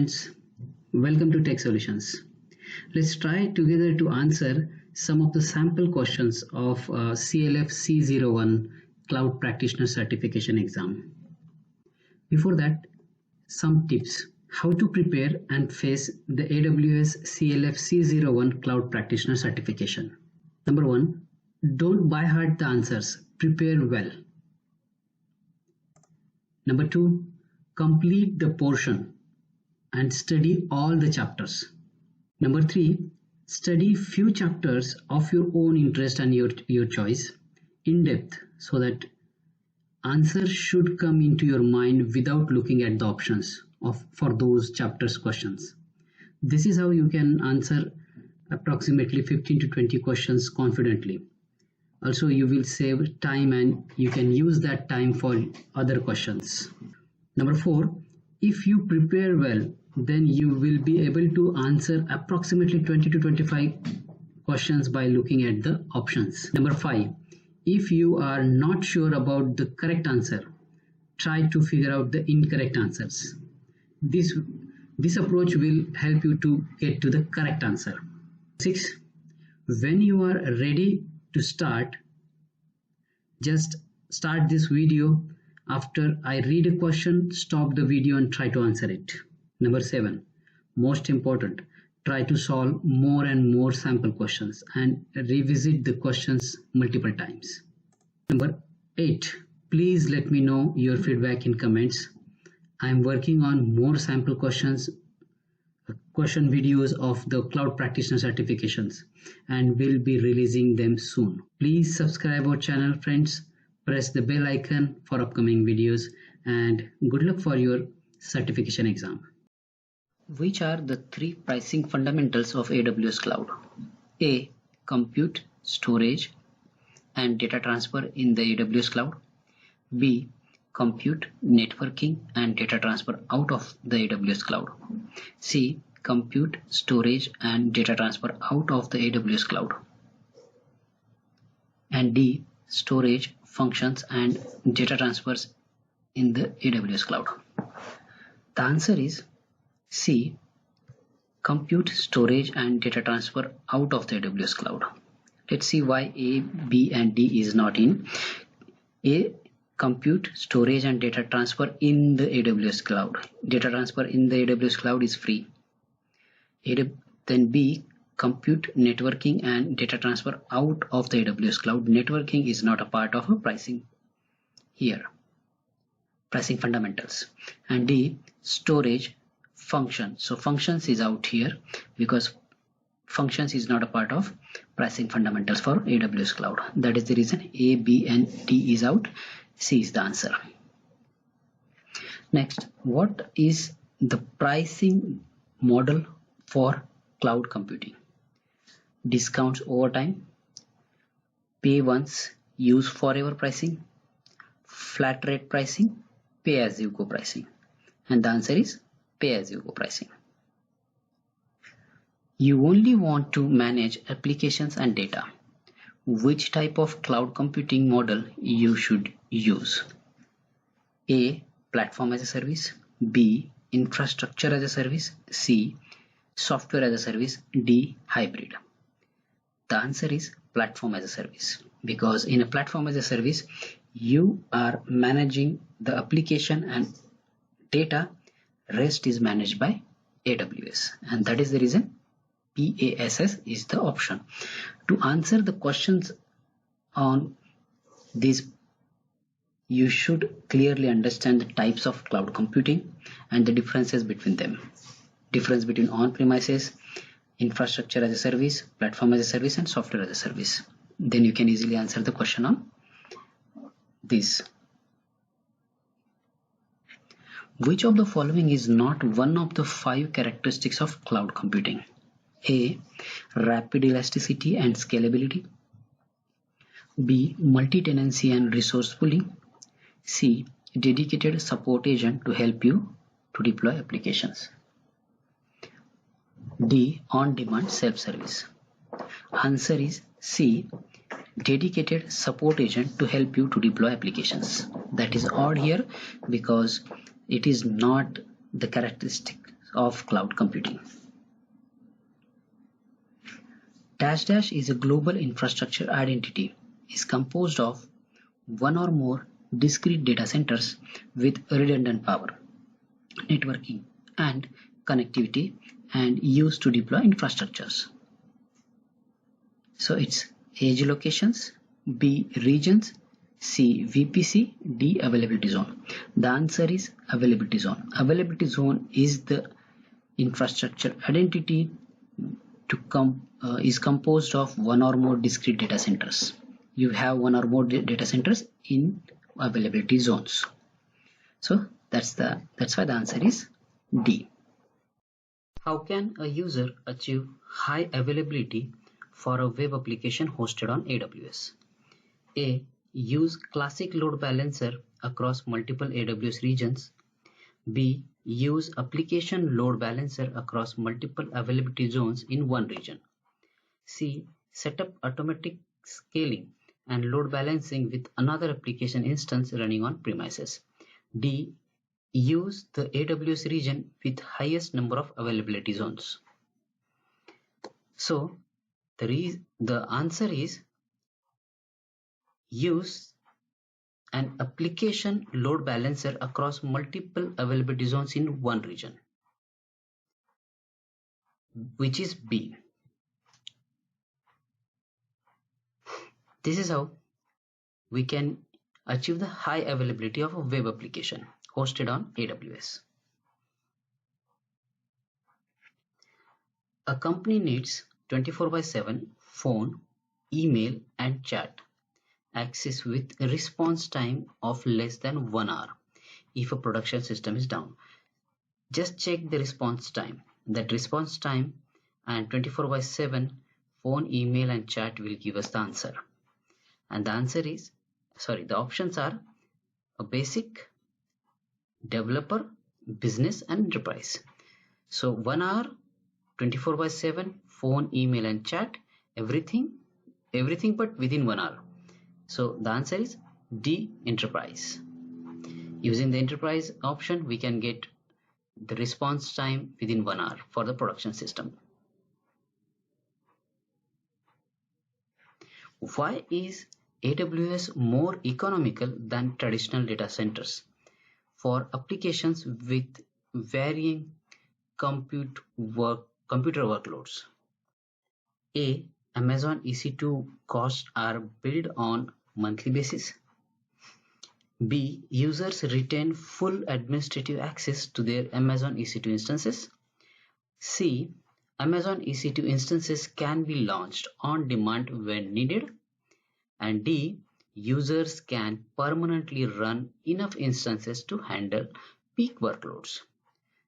friends, welcome to Tech Solutions. Let's try together to answer some of the sample questions of CLF C01 Cloud Practitioner Certification Exam. Before that, some tips how to prepare and face the AWS CLF C01 Cloud Practitioner Certification. Number 1, don't by heart the answers, prepare well. Number 2, complete the portion and study all the chapters. Number 3, study few chapters of your own interest and your choice in depth so that answers should come into your mind without looking at the options for those chapters questions. This is how you can answer approximately 15 to 20 questions confidently. Also, you will save time and you can use that time for other questions. Number 4, if you prepare well, then you will be able to answer approximately 20 to 25 questions by looking at the options. Number 5, if you are not sure about the correct answer, try to figure out the incorrect answers. This approach will help you to get to the correct answer. 6, when you are ready to start, just start this video. After I read a question, stop the video and try to answer it. Number 7, most important, try to solve more and more sample questions and revisit the questions multiple times. Number 8, please let me know your feedback in comments. I am working on more sample question videos of the Cloud Practitioner certifications and will be releasing them soon. Please subscribe our channel, friends. Press the bell icon for upcoming videos and good luck for your certification exam. Which are the 3 pricing fundamentals of AWS Cloud? A. Compute, storage and data transfer in the AWS Cloud. B. Compute, networking and data transfer out of the AWS Cloud. C. Compute, storage and data transfer out of the AWS Cloud. And D. Storage, functions and data transfers in the AWS Cloud. The answer is C. Compute, storage and data transfer out of the AWS Cloud. Let's see why A, B and D is not in. A. Compute, storage and data transfer in the AWS Cloud. Data transfer in the AWS Cloud is free. Then B. Compute, networking and data transfer out of the AWS Cloud. Networking is not a part of a pricing here. Pricing fundamentals. And D. Storage, function. So functions is out here because functions is not a part of pricing fundamentals for AWS Cloud. That is the reason A, B and D is out. C is the answer. Next, what is the pricing model for cloud computing? Discounts over time, pay once, use forever pricing, flat rate pricing, pay as you go pricing. And the answer is pay as you go pricing. You only want to manage applications and data. Which type of cloud computing model you should use? A. Platform as a service. B. Infrastructure as a service. C. Software as a service. D. Hybrid. The answer is platform as a service, because in a platform as a service you are managing the application and data, rest is managed by AWS, and that is the reason PaaS is the option. To answer the questions on this, you should clearly understand the types of cloud computing and the differences between them. Difference between on-premises, infrastructure as a service, platform as a service and software as a service. Then you can easily answer the question on this. Which of the following is not one of the 5 characteristics of cloud computing? A. Rapid elasticity and scalability. B. Multi-tenancy and resource pooling. C. Dedicated support agent to help you to deploy applications. D. On-demand self-service. Answer is C. Dedicated support agent to help you to deploy applications. That is odd here because it is not the characteristic of cloud computing. Dash dash is a global infrastructure identity. Is composed of one or more discrete data centers with redundant power, networking, and connectivity, and used to deploy infrastructures. So it's A geolocations, B regions, C VPC, D availability zone. The answer is availability zone. Availability zone is the infrastructure identity is composed of one or more discrete data centers. You have one or more data centers in availability zones. So that's why the answer is D. How can a user achieve high availability for a web application hosted on AWS? A. Use classic load balancer across multiple AWS regions. B. Use application load balancer across multiple availability zones in one region. C. Set up automatic scaling and load balancing with another application instance running on premises. D. Use the AWS region with highest number of availability zones. So the answer is use an application load balancer across multiple availability zones in one region, which is B. This is how we can achieve the high availability of a web application hosted on AWS. A company needs 24/7 phone, email, and chat access with a response time of less than 1 hour if a production system is down. Just check the response time. That response time and 24/7 phone, email, and chat will give us the answer. And the answer is, the options are a basic, developer, business, and enterprise. So 1 hour, 24/7 phone, email, and chat, everything but within 1 hour. So the answer is D, enterprise. Using the enterprise option, we can get the response time within 1 hour for the production system. Why is AWS more economical than traditional data centers for applications with varying computer workloads? A. Amazon EC2 costs are billed on monthly basis. B. Users retain full administrative access to their Amazon EC2 instances. C. Amazon EC2 instances can be launched on demand when needed. And D. Users can permanently run enough instances to handle peak workloads.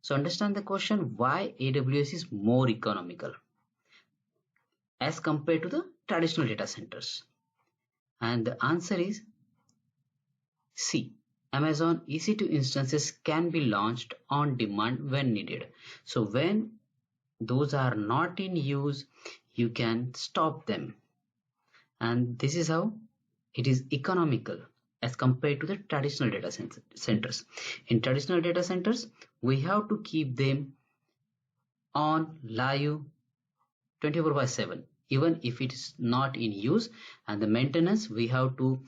So understand the question, why AWS is more economical as compared to the traditional data centers. And the answer is C. Amazon EC2 instances can be launched on demand when needed. So when those are not in use, you can stop them. And this is how it is economical as compared to the traditional data centers. In traditional data centers, we have to keep them on live 24/7, even if it is not in use, and the maintenance we have to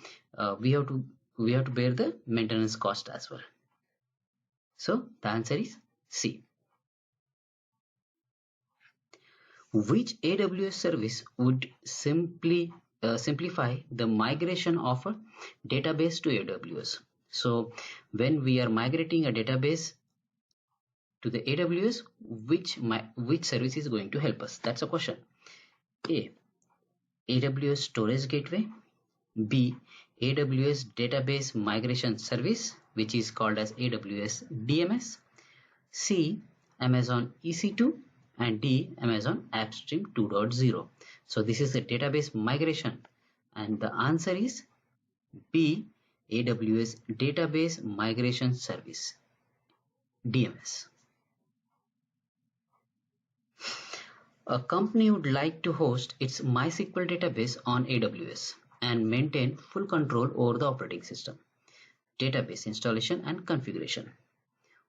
bear the maintenance cost as well. So the answer is C. Which AWS service would simplify the migration of a database to AWS? So when we are migrating a database to the AWS, which service is going to help us? That's a question. A. AWS Storage Gateway. B. AWS Database Migration Service, which is called as AWS DMS. C. Amazon EC2. And D. Amazon AppStream 2.0. So this is the database migration, and the answer is B. AWS Database Migration Service, DMS. A company would like to host its MySQL database on AWS and maintain full control over the operating system, database installation, and configuration.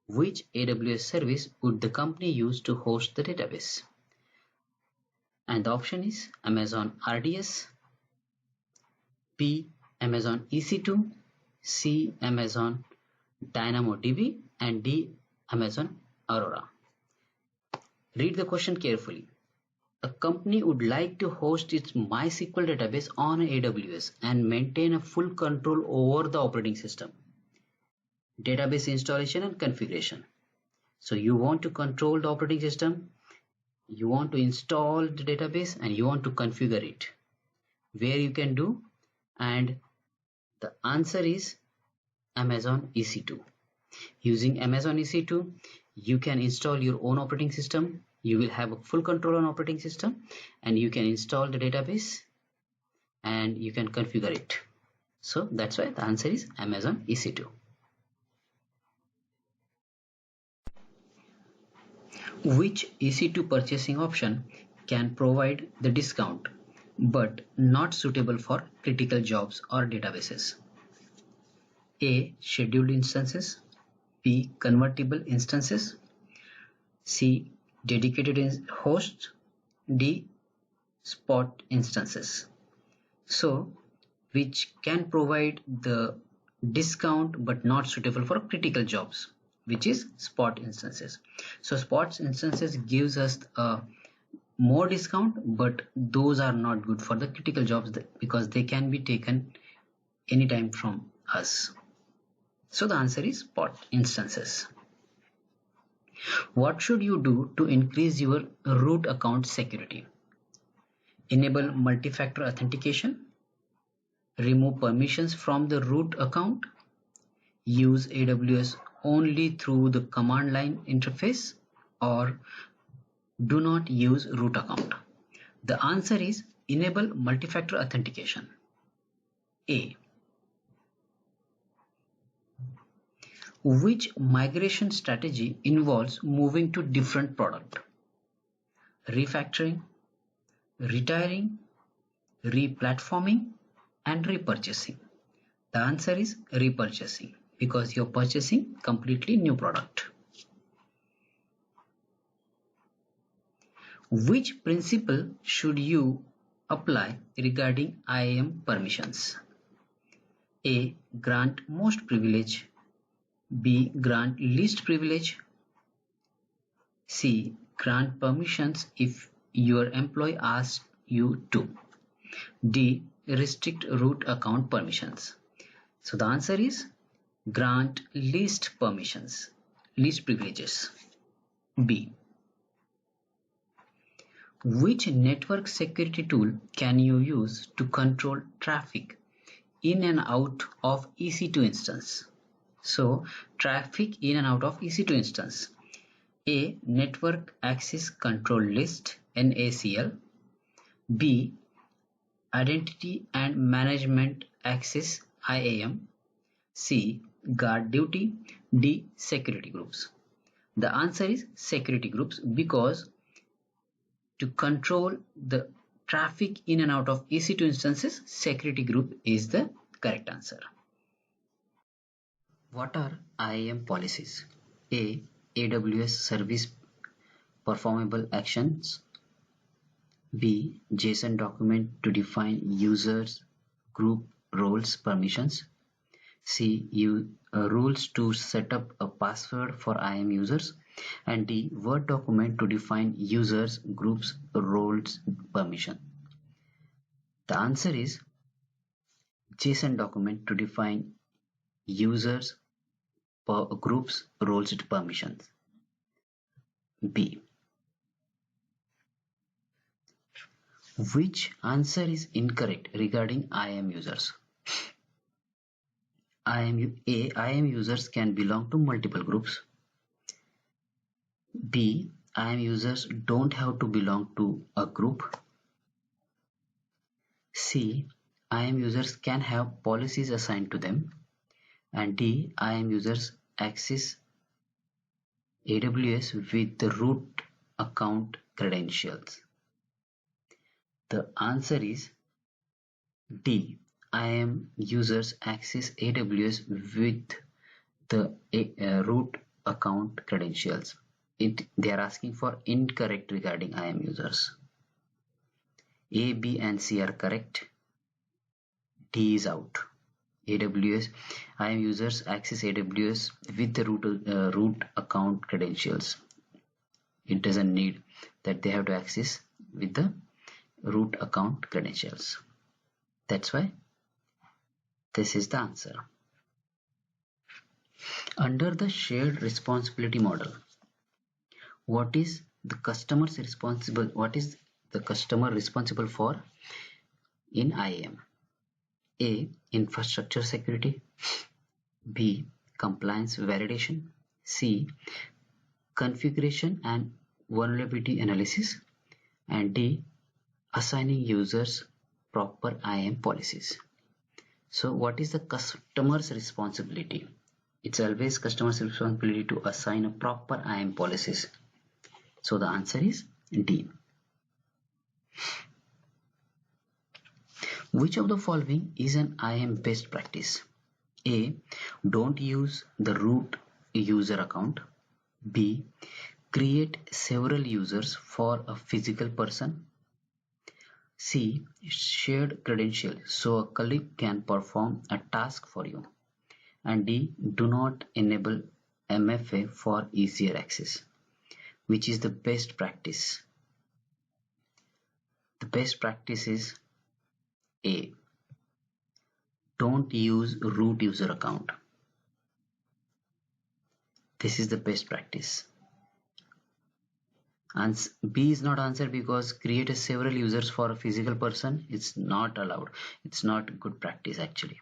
Which AWS service would the company use to host the database? And the option is Amazon RDS, B. Amazon EC2, C. Amazon DynamoDB, and D. Amazon Aurora. Read the question carefully. A company would like to host its MySQL database on AWS and maintain a full control over the operating system, database installation and configuration. So you want to control the operating system, you want to install the database, and you want to configure it. Where you can do, and the answer is Amazon EC2. Using Amazon EC2, you can install your own operating system. You will have a full control on operating system, and you can install the database and you can configure it. So that's why the answer is Amazon EC2. Which EC2 purchasing option can provide the discount but not suitable for critical jobs or databases? A. Scheduled instances, B. Convertible instances, C. Dedicated hosts, D. Spot instances. So, which can provide the discount but not suitable for critical jobs, which is spot instances. So spot instances gives us more discount, but those are not good for the critical jobs because they can be taken anytime from us. So the answer is spot instances. What should you do to increase your root account security? Enable multi-factor authentication, remove permissions from the root account, use AWS only through the command line interface, or do not use root account. The answer is enable multi-factor authentication. A. Which migration strategy involves moving to different product? Refactoring, retiring, replatforming, and repurchasing. The answer is repurchasing because you're purchasing completely new product. Which principle should you apply regarding IAM permissions? A. Grant most privilege, B. Grant least privilege, C. Grant permissions if your employee asks you to, D. Restrict root account permissions. So the answer is grant least permissions, least privileges, B. Which network security tool can you use to control traffic in and out of EC2 instance? So traffic in and out of EC2 instance. A. Network Access Control List, NACL. B. Identity and Management Access, IAM. C. Guard Duty. D. Security Groups. The answer is security groups because to control the traffic in and out of EC2 instances, security group is the correct answer. What are IAM policies? A. AWS Service Performable Actions. B. JSON document to define users, group, roles, permissions. C. Rules to set up a password for IAM users. And D. Word document to define users, groups, roles, permission. The answer is JSON document to define users, groups, roles, and permissions. B. Which answer is incorrect regarding IAM users? IAM users can belong to multiple groups. B. IAM users don't have to belong to a group. C. IAM users can have policies assigned to them. And D. IAM users access AWS with the root account credentials. The answer is D. IAM users access AWS with the root account credentials. They are asking for incorrect regarding IAM users. A, B and C are correct. D is out. AWS IAM users access AWS with the root account credentials. It doesn't need that they have to access with the root account credentials. That's why this is the answer. Under the shared responsibility model, what is the customer responsible for in IAM? A, infrastructure security. B, compliance validation. C, configuration and vulnerability analysis. And D, assigning users proper IAM policies. So what is the customer's responsibility? It's always customer's responsibility to assign a proper IAM policies. So the answer is D. Which of the following is an IAM best practice? A, don't use the root user account. B, create several users for a physical person. C, shared credential so a colleague can perform a task for you. And D, do not enable MFA for easier access. Which is the best practice? The best practice is A, don't use root user account. This is the best practice. And B is not answered because create several users for a physical person. It's not allowed. It's not good practice actually.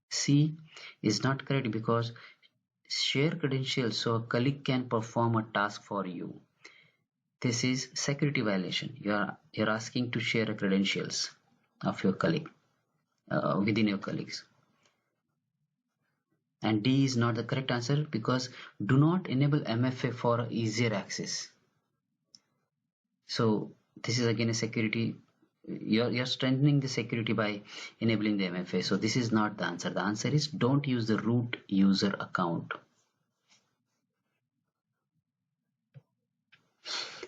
C is not correct because share credentials so a colleague can perform a task for you. This is security violation. You're asking to share credentials of your colleague within your colleagues. And D is not the correct answer because do not enable MFA for easier access. So this is again a security. You're strengthening the security by enabling the MFA. So this is not the answer. The answer is don't use the root user account.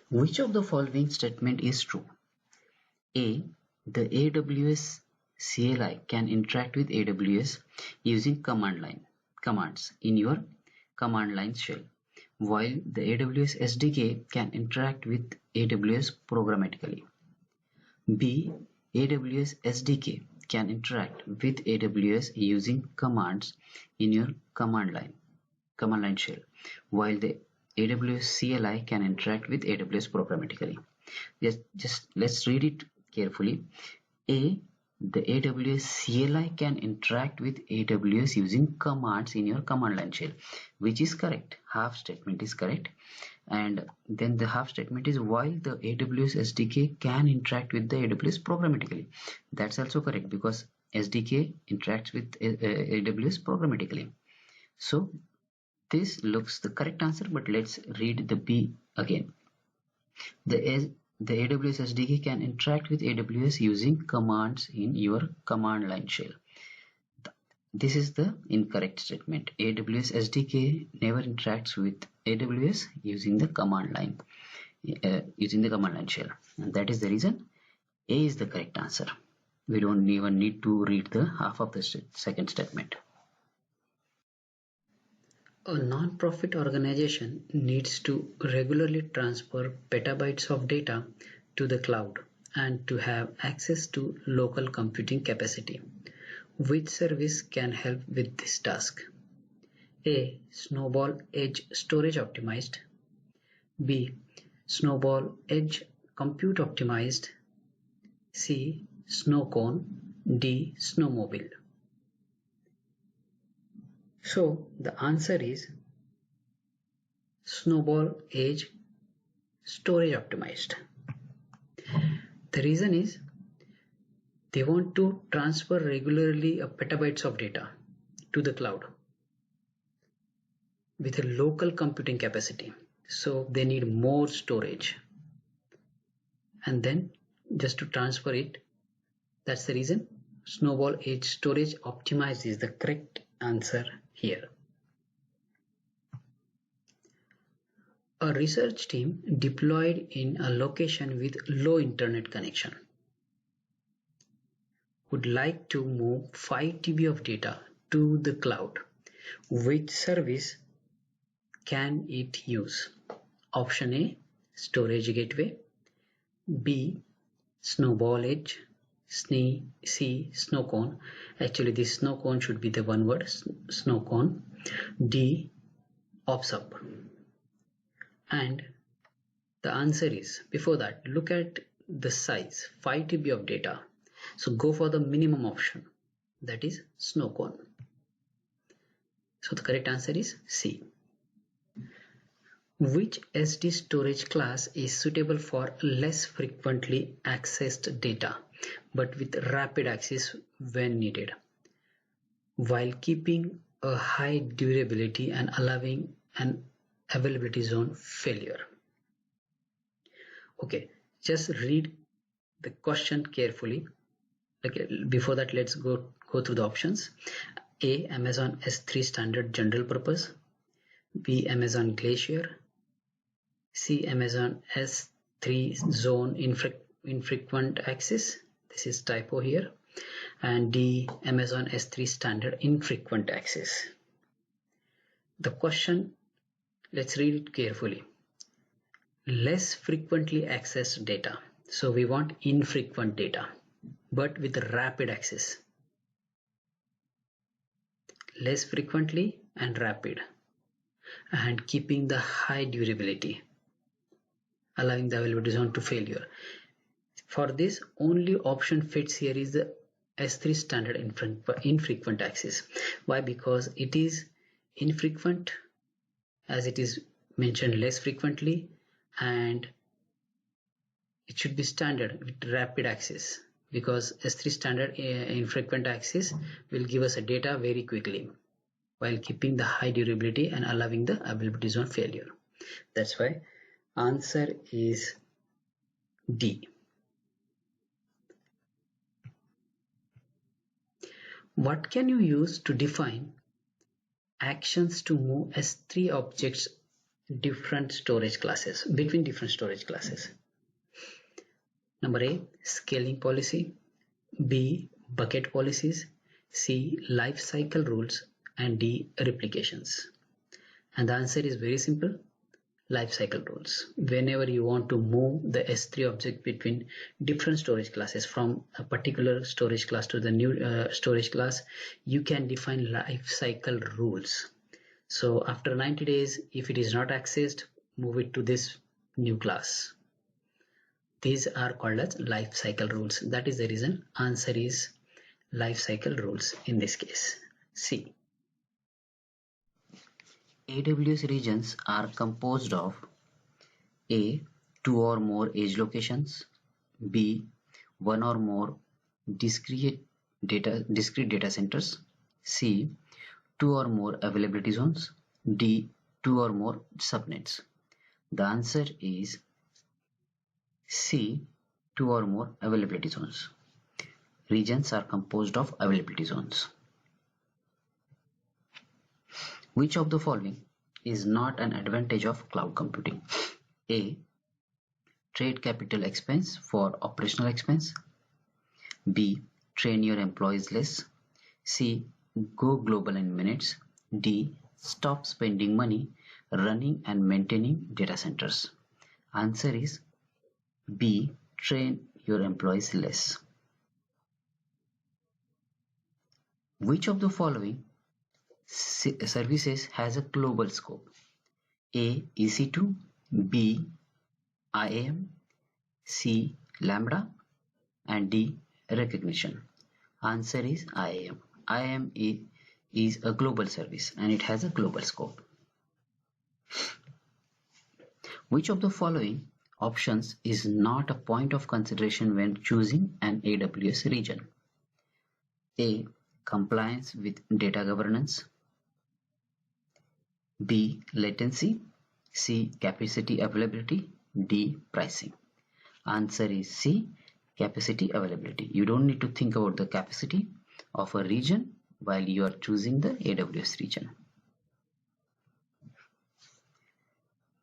Which of the following statement is true? A, the AWS CLI can interact with AWS using commands in your command line shell, while the AWS SDK can interact with AWS programmatically. B, AWS SDK can interact with AWS using commands in your command line shell, while the AWS CLI can interact with AWS programmatically. Just let's read it carefully. A, the AWS CLI can interact with AWS using commands in your command line shell, which is correct. Half statement is correct. And then the half statement is while the AWS SDK can interact with the AWS programmatically. That's also correct because SDK interacts with AWS programmatically. So this looks the correct answer, but let's read the B again. The AWS SDK can interact with AWS using commands in your command line shell. This is the incorrect statement. AWS SDK never interacts with AWS using the command line shell, and that is the reason A is the correct answer. We don't even need to read the half of the second statement. A non-profit organization needs to regularly transfer petabytes of data to the cloud and to have access to local computing capacity. Which service can help with this task? A, Snowball Edge Storage Optimized. B, Snowball Edge Compute Optimized. C, Snowcone. D, Snowmobile. So the answer is Snowball Edge Storage Optimized. The reason is they want to transfer regularly petabytes of data to the cloud with a local computing capacity. So they need more storage. And then just to transfer it, that's the reason Snowball Edge Storage Optimized is the correct answer here. A research team deployed in a location with low internet connection would like to move 5 TB of data to the cloud. Which service can it use? Option A, storage gateway. B, snowball edge. C, snow cone. Actually, this snow cone should be the one word, snow cone. D, OPSUP. And the answer is, before that, look at the size, 5 TB of data. So go for the minimum option, that is snow cone. So the correct answer is C. Which SD storage class is suitable for less frequently accessed data but with rapid access when needed, while keeping a high durability and allowing an availability zone failure? Okay, just read the question carefully. Okay, before that, let's go through the options. A, Amazon S3 standard general purpose. B, Amazon Glacier. C, Amazon S3 zone infrequent access. This is typo here. And D, Amazon S3 standard infrequent access. The question, let's read it carefully. Less frequently accessed data. So we want infrequent data, but with rapid access. Less frequently and rapid, and keeping the high durability, allowing the availability zone to failure. For this, only option fits here is the S3 standard infrequent access. Why? Because it is infrequent, as it is mentioned less frequently, and it should be standard with rapid access, because S3 standard infrequent access will give us a data very quickly while keeping the high durability and allowing the availability zone failure. That's why answer is D. What can you use to define actions to move S3 objects between different storage classes? Number A, scaling policy. B, bucket policies. C, life cycle rules. And D, replications. And the answer is very simple, life cycle rules. Whenever you want to move the S3 object between different storage classes, from a particular storage class to the new storage class, you can define life cycle rules. So after 90 days, if it is not accessed, move it to this new class. These are called as life cycle rules. That is the reason answer is life cycle rules in this case, C. AWS regions are composed of A, 2 or more edge locations. B, 1 or more discrete data centers. C, 2 or more availability zones. D, 2 or more subnets. The answer is C, 2 or more availability zones. Regions are composed of availability zones. Which of the following is not an advantage of cloud computing? A, trade capital expense for operational expense. B, train your employees less. C, go global in minutes. D, stop spending money running and maintaining data centers. Answer is B, train your employees less. Which of the following services has a global scope? A, EC2, B, IAM, C, Lambda, and D, recognition. Answer is IAM. IAM is a global service and it has a global scope. Which of the following options is not a point of consideration when choosing an AWS region? A, compliance with data governance. B, latency. C, capacity availability. D, pricing. Answer is C, capacity availability. You don't need to think about the capacity of a region while you are choosing the AWS region.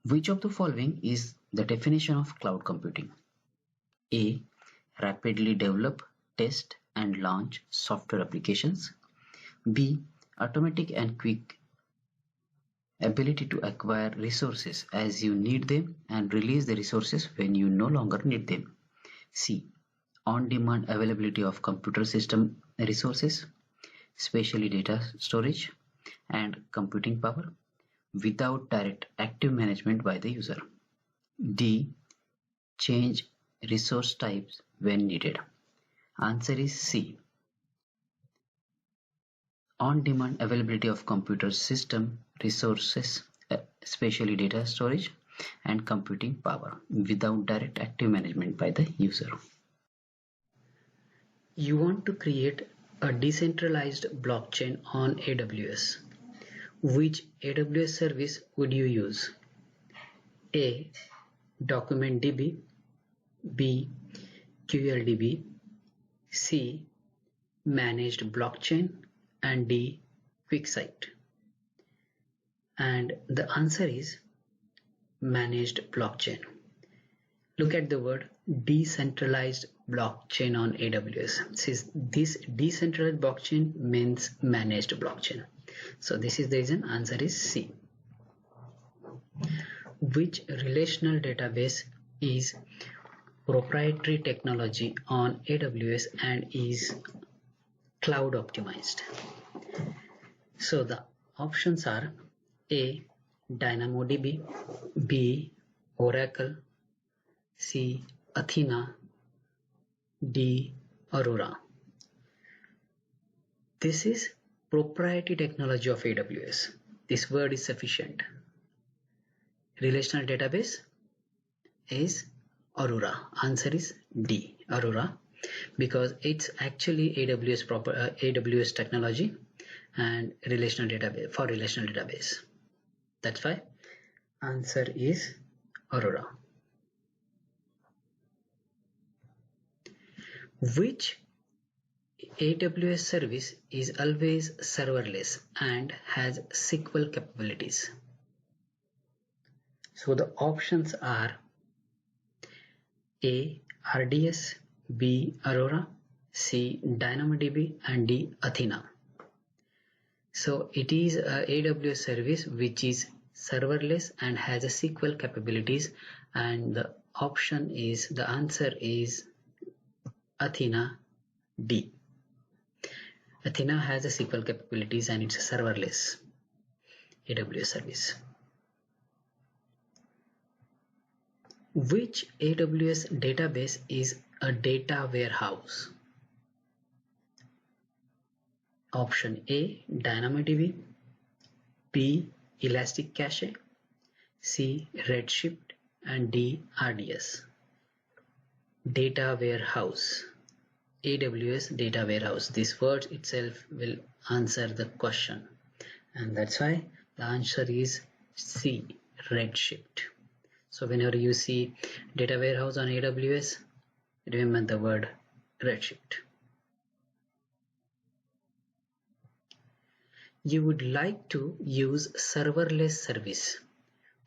Which of the following is the definition of cloud computing? A. Rapidly develop, test and launch software applications. B. Automatic and quick ability to acquire resources as you need them and release the resources when you no longer need them. C. On-demand availability of computer system resources, especially data storage and computing power, without direct active management by the user. D. Change resource types when needed. Answer is C. On-demand availability of computer system resources, especially data storage and computing power, without direct active management by the user. You want to create a decentralized blockchain on AWS. Which AWS service would you use? A. DocumentDB, B. QLDB, C. Managed blockchain, and D. QuickSight. And the answer is managed blockchain. Look at the word decentralized blockchain on AWS. Since this decentralized blockchain means managed blockchain. So this is the reason answer is C. Which relational database is proprietary technology on AWS and is cloud optimized? So the options are A. DynamoDB, B. Oracle, C. Athena, D. Aurora. This is proprietary technology of AWS. This word is sufficient. Relational database is Aurora. Answer is D. Aurora, because it's actually AWS technology and relational database for relational database. That's why answer is Aurora. Which AWS service is always serverless and has SQL capabilities? So the options are A. RDS, B. Aurora, C. DynamoDB, and D. Athena. So it is a AWS service which is serverless and has a SQL capabilities, and the answer is Athena, D. Athena has a SQL capabilities and it's a serverless AWS service. Which AWS database is a data warehouse? Option A. DynamoDB, B. Elastic Cache, C. Redshift, and D. RDS. Data warehouse. AWS data warehouse. This word itself will answer the question, and that's why the answer is C. Redshift. So whenever you see data warehouse on AWS, remember the word Redshift. You would like to use serverless service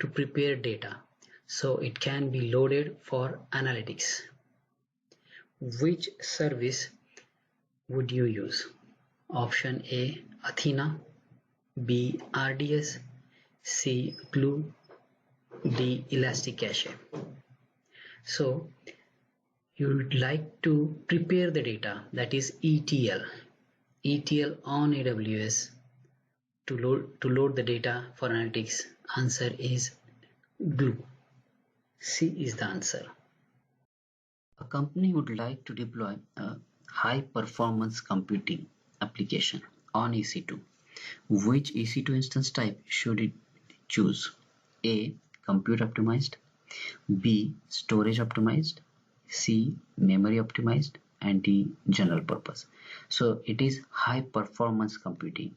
to prepare data so it can be loaded for analytics. Which service would you use? Option A. Athena, B. RDS, C. Glue, D. Elastic Cache. So you would like to prepare the data, that is ETL on AWS to load the data for analytics. Answer is Glue. C is the answer. A company would like to deploy a high performance computing application on EC2. Which EC2 instance type should it choose? A. Compute optimized, B. Storage optimized, C. Memory optimized, and D. General purpose. So it is high performance computing.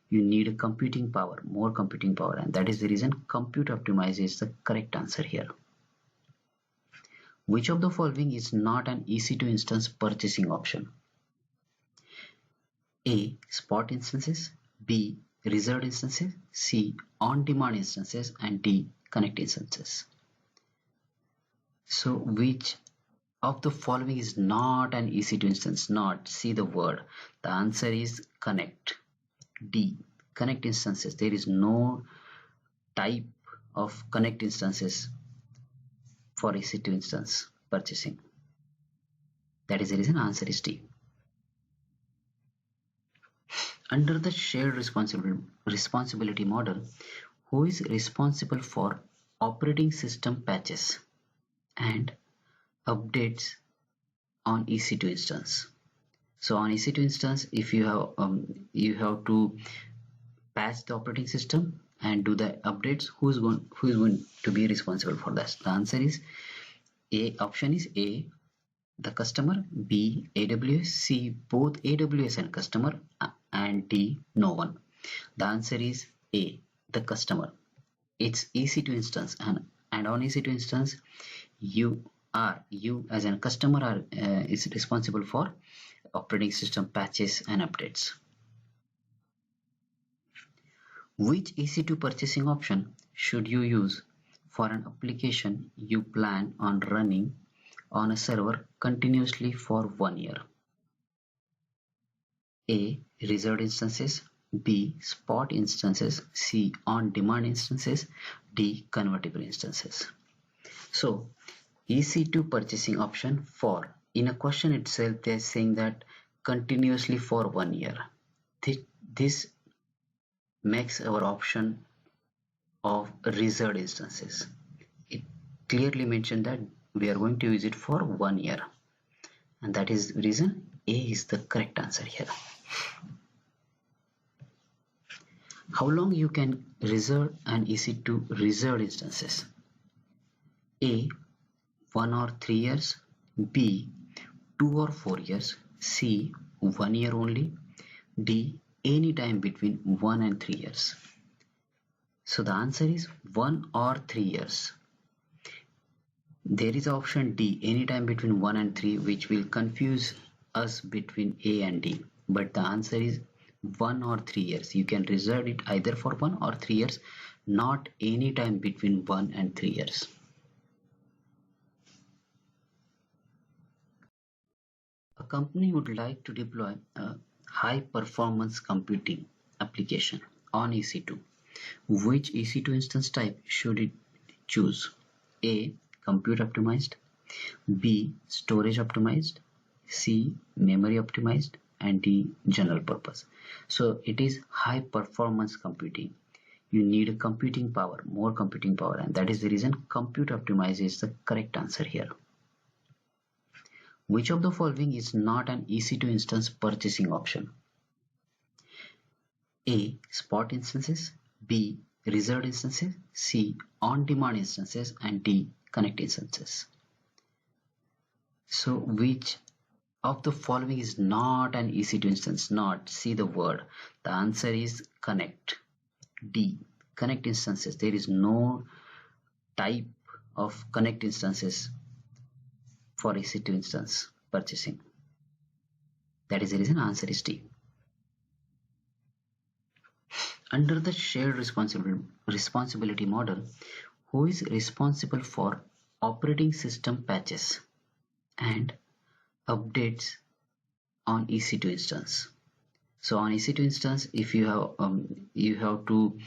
You need computing power, more computing power, and that is the reason compute optimized is the correct answer here. Which of the following is not an EC2 instance purchasing option? A. Spot instances, B. Reserved instances, C. On-demand instances, and D. connect instances. So which of the following is not an EC2 instance? Not, see the word. The answer is connect. D, connect instances. There is no type of connect instances for EC2 instance purchasing. That is the reason answer is D. Under the shared responsibility model, who is responsible for operating system patches and updates on EC2 instance? So on EC2 instance, if you have to patch the operating system and do the updates, who is going to be responsible for that? The answer is A. Option is A, the customer, B, AWS, C, both AWS and customer, and D, no one. The answer is A, the customer. It's EC2 instance, and on EC2 instance, you as a customer is responsible for operating system patches and updates. Which EC2 purchasing option should you use for an application you plan on running on a server continuously for 1 year? A. Reserved instances, B. Spot instances, C. On-demand instances, D. Convertible instances. So EC2 purchasing option for, in a question itself they are saying that continuously for 1 year. This makes our option of reserved instances. It clearly mentioned that we are going to use it for 1 year, and that is the reason A is the correct answer here. How long you can reserve an EC2 reserved instances? A. 1 or 3 years, B. 2 or 4 years, C. 1 year only, D. Any time between 1 and 3 years. So the answer is 1 or 3 years. There is option D, any time between 1 and 3, which will confuse us between A and D, but the answer is 1 or 3 years. You can reserve it either for 1 or 3 years, not any time between 1 and 3 years. A company would like to deploy a high performance computing application on EC2. Which EC2 instance type should it choose? A. Compute optimized, B. Storage optimized, C. Memory optimized, and D. General purpose. So it is high performance computing. You need computing power, more computing power, and that is the reason compute optimized is the correct answer here. Which of the following is not an EC2 instance purchasing option? A. Spot instances, B. Reserved instances, C. On-demand instances, and D. Connect instances. So which of the following is not an EC2 instance? Not, see the word. The answer is connect. D. Connect instances. There is no type of connect instances for EC2 instance purchasing. That is the reason answer is D. Under the shared responsibility model, who is responsible for operating system patches and updates on EC2 instance? So on EC2 instance, if you have to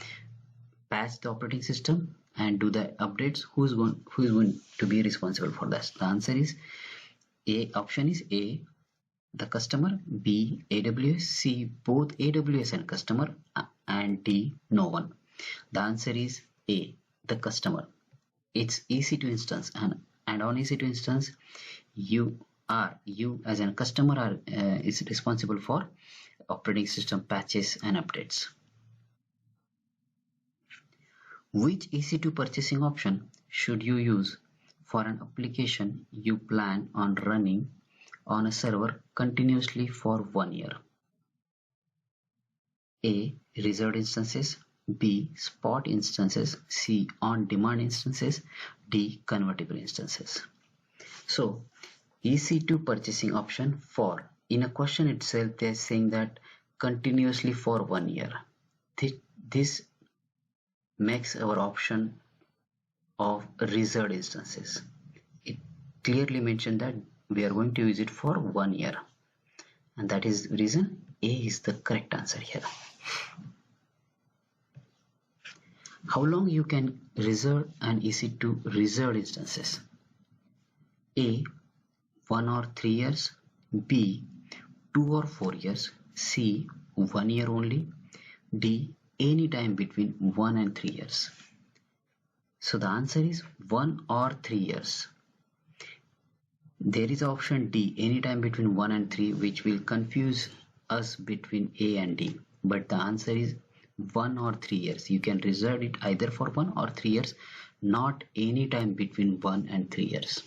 patch the operating system and do the updates, who is going to be responsible for that? The answer is A. Option is A, the customer, B. AWS, C. Both AWS and customer, and D. No one. The answer is A, the customer. It's EC2 instance, and on EC2 instance, you as a customer is responsible for operating system patches and updates. Which EC2 purchasing option should you use for an application you plan on running on a server continuously for 1 year? A. Reserved instances, B. Spot instances, C. On-demand instances, D. Convertible instances. So EC2 purchasing option for, in a question itself they are saying that continuously for 1 year. This makes our option of reserved instances. It clearly mentioned that we are going to use it for 1 year, and that is the reason A is the correct answer here. How long you can reserve an EC2 reserved instances? A, 1 or 3 years, B, 2 or 4 years, C, 1 year only, D, any time between 1 and 3 years. So the answer is 1 or 3 years. There is option D, any time between 1 and 3, which will confuse us between A and D. But the answer is 1 or 3 years. You can reserve it either for 1 or 3 years, not any time between 1 and 3 years.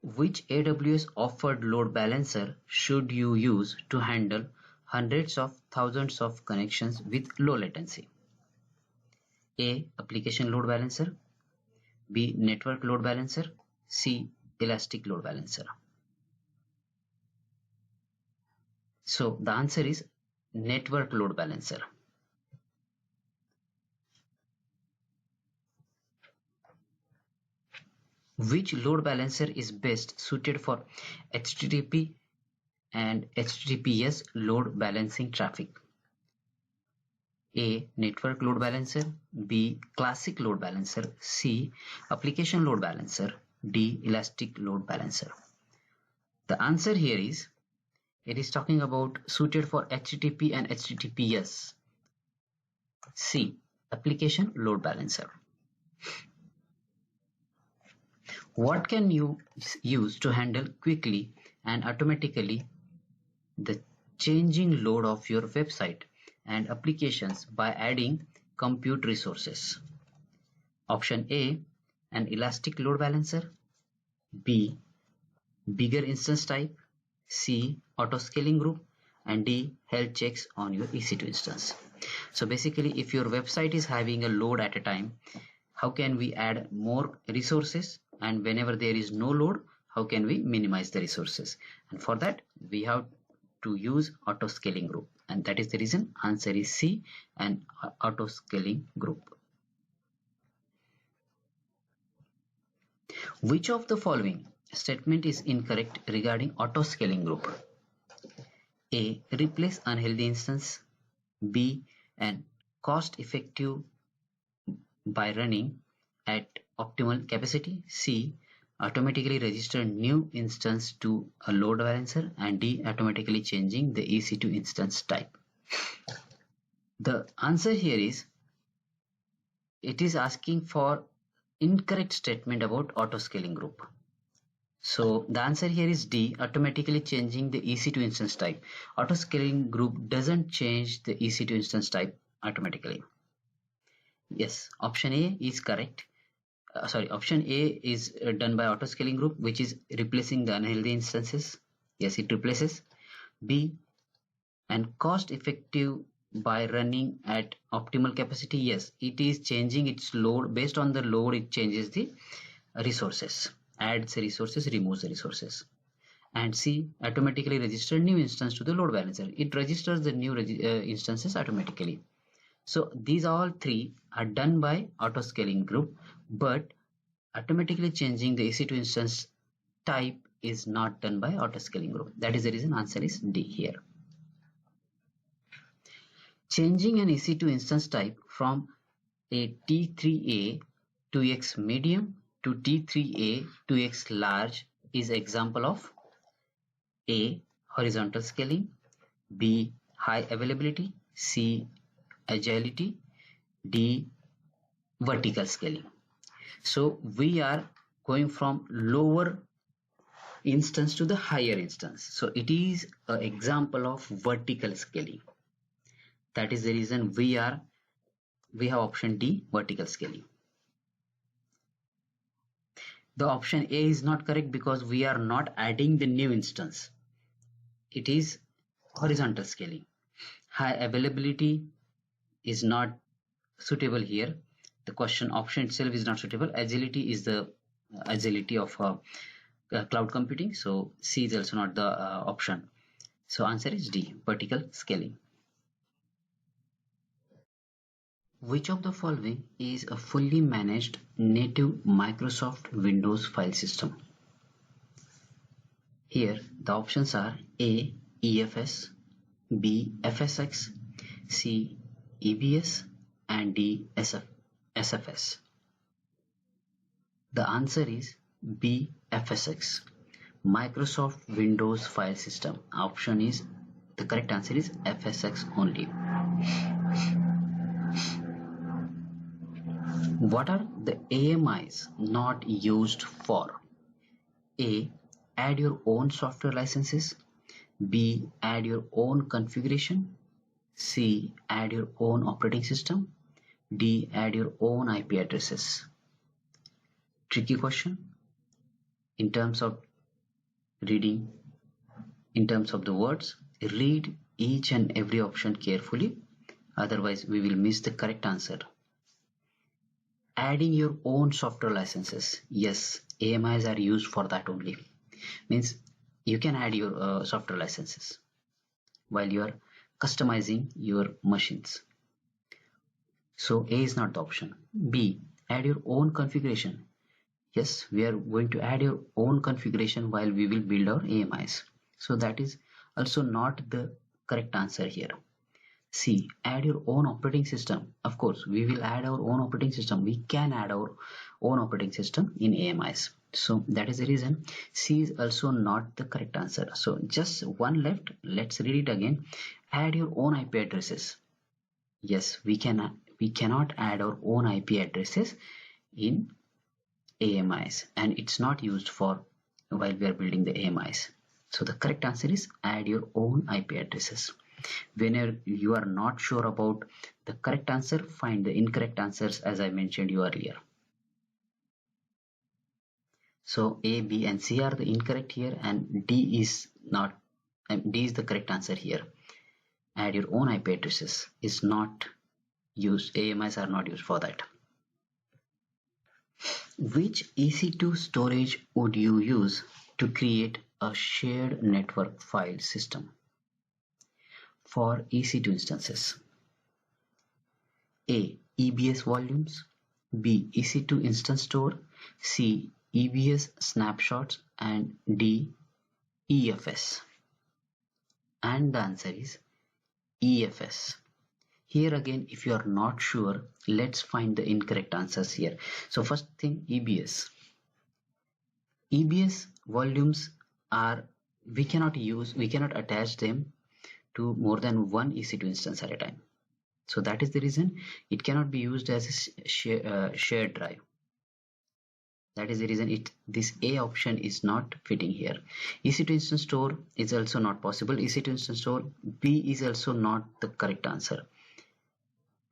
Which AWS offered load balancer should you use to handle hundreds of thousands of connections with low latency? A, application load balancer, B, network load balancer, C, elastic load balancer. So the answer is network load balancer. Which load balancer is best suited for HTTP and HTTPS load balancing traffic? A, network load balancer, B, classic load balancer, C, application load balancer, D, elastic load balancer. The answer here is, it is talking about suited for HTTP and HTTPS. C, application load balancer. What can you use to handle quickly and automatically the changing load of your website and applications by adding compute resources? Option A, an elastic load balancer, B, bigger instance type, C, auto scaling group, and D, health checks on your EC2 instance. So basically, if your website is having a load at a time, how can we add more resources? And whenever there is no load, how can we minimize the resources? And for that, we have to use auto scaling group, and that is the reason answer is C, and auto scaling group. Which of the following statement is incorrect regarding auto scaling group? A, replace unhealthy instance, B, and cost effective by running at optimal capacity, C, automatically register new instance to a load balancer, and D, automatically changing the EC2 instance type. The answer here is, it is asking for incorrect statement about auto scaling group. So the answer here is D, automatically changing the EC2 instance type. Auto scaling group doesn't change the EC2 instance type automatically. Yes, option A is correct. Option A is done by auto scaling group, which is replacing the unhealthy instances. Yes, it replaces. B, and cost effective by running at optimal capacity. Yes, it is changing its load. Based on the load, it changes the resources, adds resources, removes the resources. And C, automatically register new instance to the load balancer. It registers the new instances automatically. So these all three are done by auto scaling group, but automatically changing the EC2 instance type is not done by auto scaling group. That is the reason answer is D here. Changing an EC2 instance type from a T3A 2x medium to T3A 2x large is example of A, horizontal scaling, B, high availability, C, agility, D, vertical scaling. So we are going from lower instance to the higher instance. So it is an example of vertical scaling. That is the reason we have option D, vertical scaling. The option A is not correct because we are not adding the new instance. It is horizontal scaling. High availability is not suitable here. The question option itself is not suitable. Agility is the agility of cloud computing. So C is also not the option. So answer is D, vertical scaling. Which of the following is a fully managed native Microsoft Windows file system? Here the options are A. EFS, B. FSX, C. EBS, and D. SFS. The answer is B. FSX, Microsoft Windows file system. Option is the correct answer is FSX only. What are the AMIs not used for? A. Add your own software licenses. B. Add your own configuration. C. Add your own operating system. D. Add your own IP addresses. Tricky question. In terms of reading, in terms of the words, read each and every option carefully, otherwise we will miss the correct answer. Adding your own software licenses. Yes, AMIs are used for that only. Means you can add your software licenses while you are customizing your machines. So A is not the option. B. Add your own configuration. Yes, we are going to add your own configuration while we will build our AMIs. So that is also not the correct answer here. C. Add your own operating system. Of course, we will add our own operating system. We can add our own operating system in AMIs. So that is the reason C is also not the correct answer. So just one left. Let's read it again. Add your own IP addresses. Yes, we cannot add our own IP addresses in AMIs, and it's not used for while we are building the AMIs. So the correct answer is add your own IP addresses. Whenever you are not sure about the correct answer, find the incorrect answers as I mentioned you earlier. So A, B and C are the incorrect here, and D is not, D is the correct answer here. Add your own IP addresses is not used. AMIs are not used for that. Which EC2 storage would you use to create a shared network file system for EC2 instances? A. EBS volumes, B. EC2 instance store, C. EBS snapshots, and D. EFS. And the answer is EFS. Here again, if you are not sure, let's find the incorrect answers here. So first thing, EBS. EBS volumes are, we cannot attach them to more than one EC2 instance at a time. So that is the reason it cannot be used as a shared drive. That is the reason this A option is not fitting here. EC2 instance store is also not possible. EC2 instance store, B is also not the correct answer.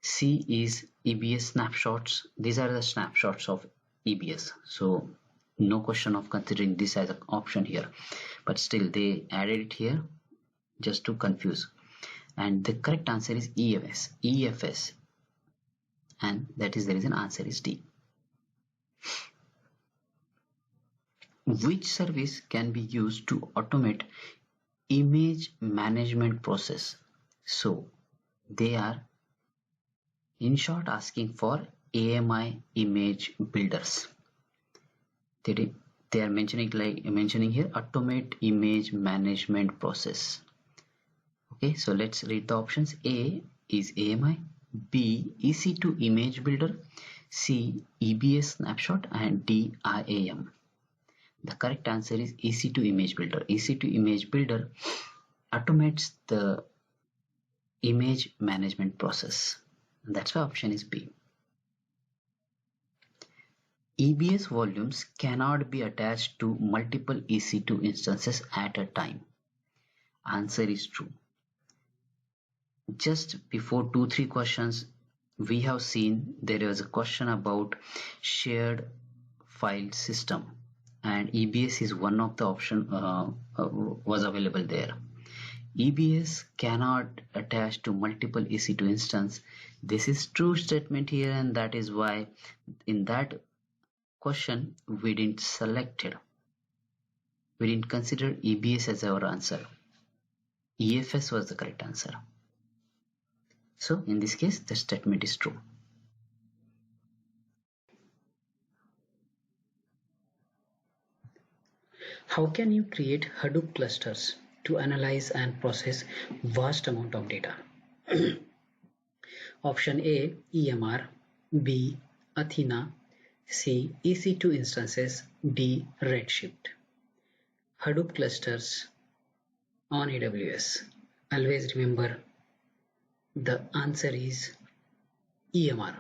C is EBS snapshots. These are the snapshots of EBS. So no question of considering this as an option here. But still they added it here just to confuse. And the correct answer is EFS. And that is the reason answer is D. Which service can be used to automate image management process? So they are in short asking for AMI image builders. They are mentioning here automate image management process. Okay, so let's read the options. A is AMI, B EC2 image builder, C EBS snapshot, and D IAM. The correct answer is EC2 image builder. EC2 image builder automates the image management process. That's why option is B. EBS volumes cannot be attached to multiple EC2 instances at a time. Answer is true. Just before 2-3 questions, we have seen there is a question about shared file system, and EBS is one of the option was available there. EBS cannot attach to multiple EC2 instance. This is true statement here, and that is why in that question we didn't consider EBS as our answer. EFS was the correct answer. So in this case the statement is true. How can you create Hadoop clusters to analyze and process vast amount of data? Option A, EMR, B, Athena, C, EC2 instances, D, Redshift. Hadoop clusters on AWS. Always remember the answer is EMR.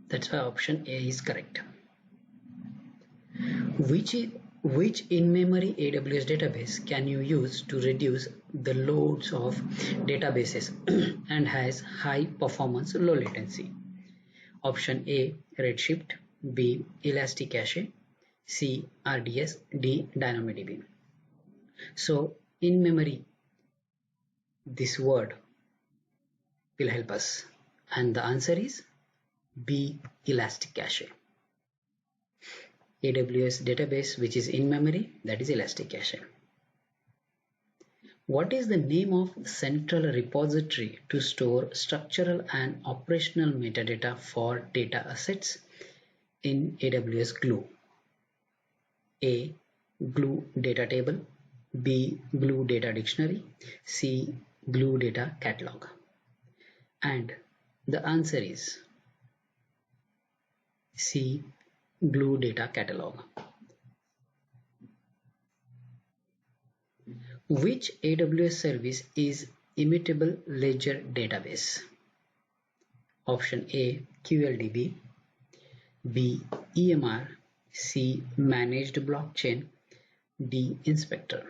That's why option A is correct. Which in-memory AWS database can you use to reduce the loads of databases and has high performance, low latency? Option A, Redshift, B, Elasticache, C, RDS, D, DynamoDB. So in memory, this word will help us, and the answer is B, Elasticache. AWS database which is in memory, that is Elasticache. What is the name of central repository to store structural and operational metadata for data assets in AWS Glue? A, Glue Data Table, B, Glue Data Dictionary, C, Glue Data Catalog. And the answer is C, Glue Data Catalog. Which AWS service is Immutable Ledger Database? Option A, QLDB, B, EMR, C, Managed Blockchain, D, Inspector.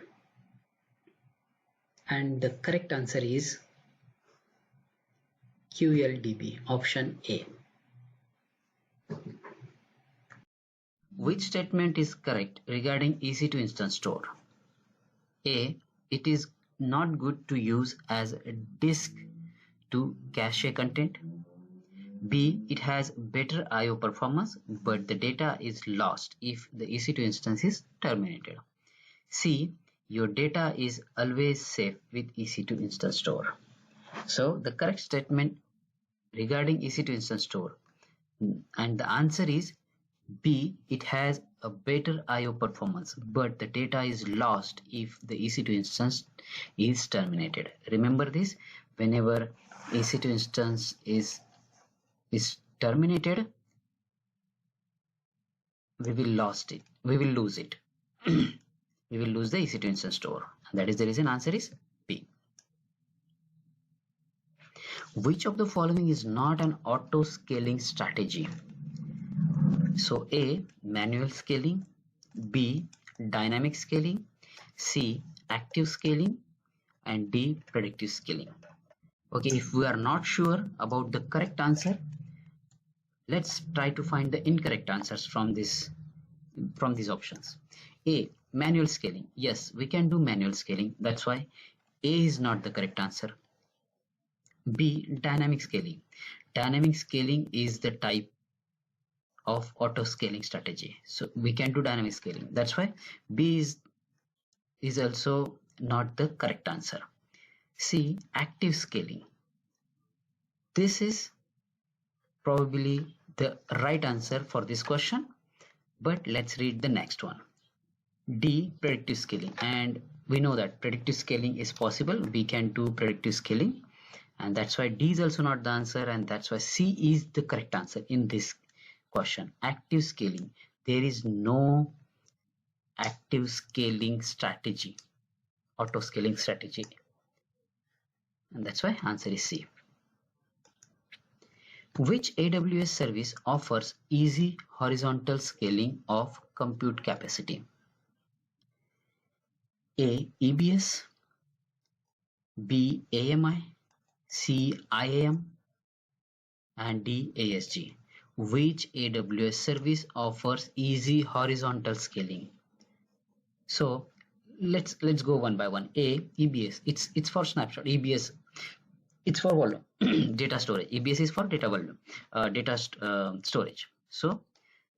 And the correct answer is QLDB, option A. Which statement is correct regarding EC2 instance store? A, it is not good to use as a disk to cache content. B, it has better I/O performance, but the data is lost if the EC2 instance is terminated. C, your data is always safe with EC2 instance store. So the correct statement regarding EC2 instance store, and the answer is B, it has a better I/O performance, but the data is lost if the EC2 instance is terminated. Remember this, whenever EC2 instance is terminated, we will lose it. We will lose the EC2 instance store. That is the reason answer is B. Which of the following is not an auto scaling strategy? So A, manual scaling, B, dynamic scaling, C, active scaling, and D, predictive scaling. Okay, if we are not sure about the correct answer, let's try to find the incorrect answers from these options. A, manual scaling. Yes, we can do manual scaling. That's why A is not the correct answer. B, dynamic scaling. Dynamic scaling is the type of auto scaling strategy, so we can do dynamic scaling. That's why B is also not the correct answer. C, active scaling. This is probably the right answer for this question, but let's read the next one. D, predictive scaling, and we know that predictive scaling is possible. We can do predictive scaling, and that's why D is also not the answer, and that's why C is the correct answer in this question. Active scaling, there is no active scaling strategy, auto scaling strategy, and that's why answer is C. Which AWS service offers easy horizontal scaling of compute capacity? A, EBS, B, AMI, C, IAM, and D, ASG. Which AWS service offers easy horizontal scaling? So let's go one by one. A, EBS, it's for snapshot. EBS, it's for volume data storage. EBS is for data volume, storage. So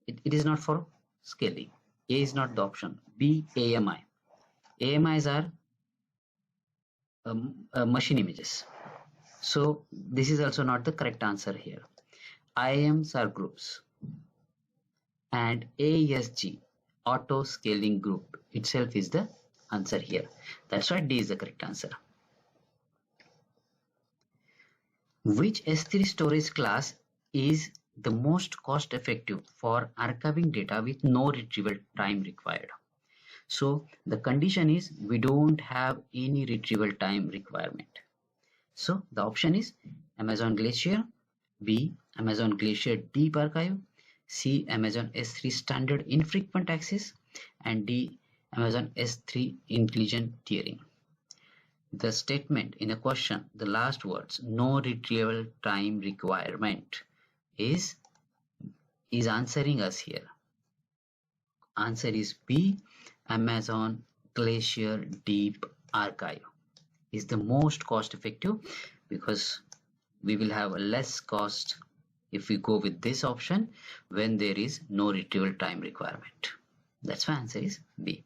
it is not for scaling. A is not the option. B, AMI. AMIs are machine images. So this is also not the correct answer here. IAMs are groups, and ASG, auto scaling group itself is the answer here. That's why D is the correct answer. Which S3 storage class is the most cost effective for archiving data with no retrieval time required? So the condition is we don't have any retrieval time requirement. So the option is Amazon Glacier, B Amazon Glacier Deep Archive, C Amazon S3 Standard Infrequent Access, and D Amazon S3 Intelligent Tiering. The statement in the question, the last words, no retrieval time requirement, is answering us here. Answer is B, Amazon Glacier Deep Archive is the most cost effective, because we will have a less cost if we go with this option when there is no retrieval time requirement. That's why answer is B,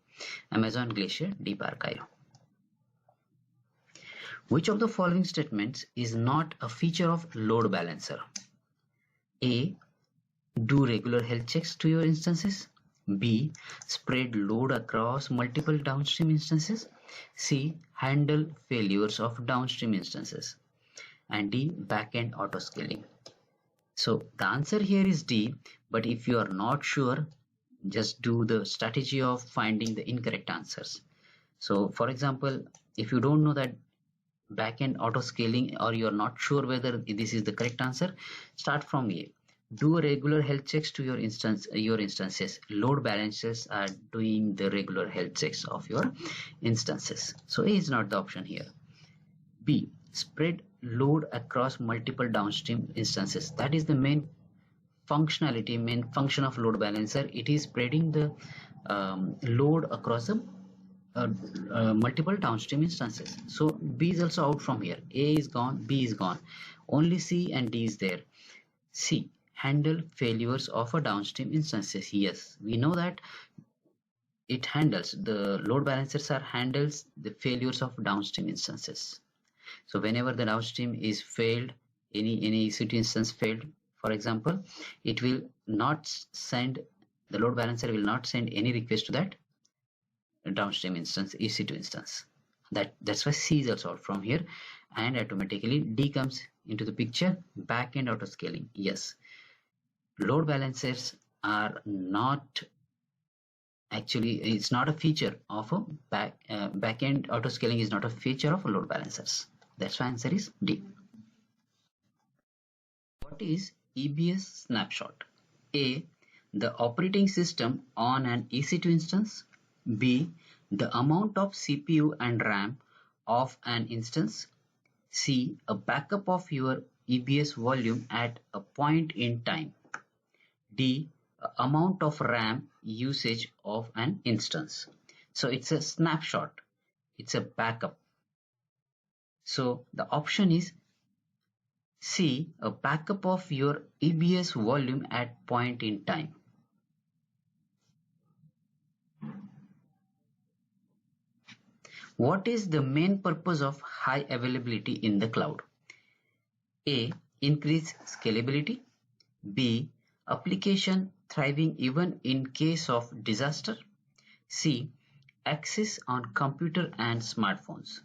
Amazon Glacier Deep Archive. Which of the following statements is not a feature of load balancer? A, do regular health checks to your instances. B, spread load across multiple downstream instances. C, handle failures of downstream instances. And D, backend autoscaling. So the answer here is D, but if you are not sure, just do the strategy of finding the incorrect answers. So for example, if you don't know that backend autoscaling, or you are not sure whether this is the correct answer, start from A. Do regular health checks to your instances. Load balancers are doing the regular health checks of your instances. So A is not the option here. B, spread load across multiple downstream instances. That is the main functionality, main function of load balancer. It is spreading the load across the multiple downstream instances. So B is also out from here. A is gone, B is gone. Only C and D is there. C, handle failures of a downstream instances. Yes, we know that it handles, the load balancers are handles the failures of downstream instances. So whenever the downstream is failed, any EC2 instance failed, for example, it will not send, the load balancer will not send any request to that downstream instance, EC2 instance. That's why C is also out from here, and automatically D comes into the picture. Backend autoscaling. Yes, load balancers are not, actually it's not a feature of a backend autoscaling is not a feature of load balancers. That's why answer is D. What is EBS snapshot? A, the operating system on an EC2 instance. B, the amount of CPU and RAM of an instance. C, a backup of your EBS volume at a point in time. D, amount of RAM usage of an instance. So it's a snapshot, it's a backup. So the option is C, a backup of your EBS volume at point in time. What is the main purpose of high availability in the cloud? A, increase scalability. B, application thriving even in case of disaster. C, access on computer and smartphones.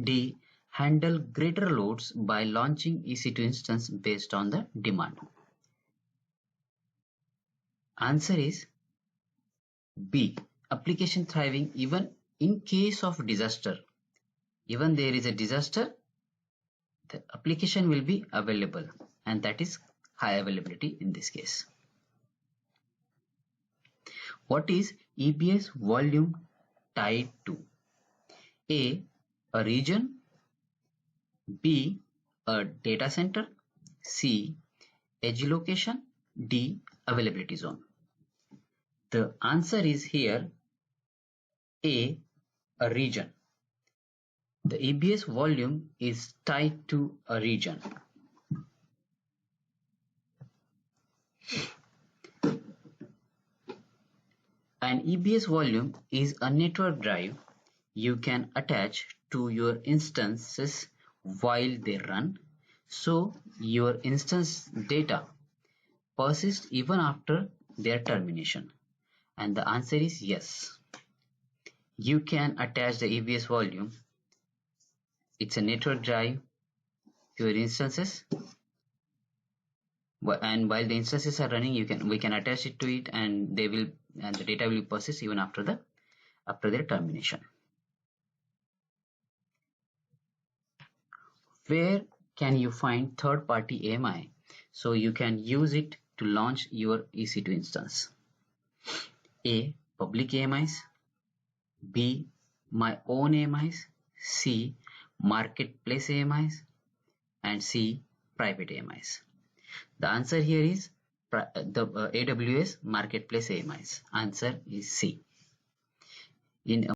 D, handle greater loads by launching EC2 instance based on the demand. Answer is B, application thriving even in case of disaster. Even there is a disaster, the application will be available, and that is high availability in this case. What is EBS volume tied to? A, a region. B, a data center. C, edge location. D, availability zone. The answer is here A, a region. The EBS volume is tied to a region. An EBS volume is a network drive you can attach to your instances while they run, so your instance data persists even after their termination. And the answer is yes. You can attach the AWS volume. It's a network drive to your instances. And while the instances are running, we can attach it to it, and the data will persist even after their termination. Where can you find third-party AMI so you can use it to launch your EC2 instance? A. Public AMIs. B. My own AMIs. C. Marketplace AMIs. And C. Private AMIs. The answer here is the AWS Marketplace AMIs. Answer is C. In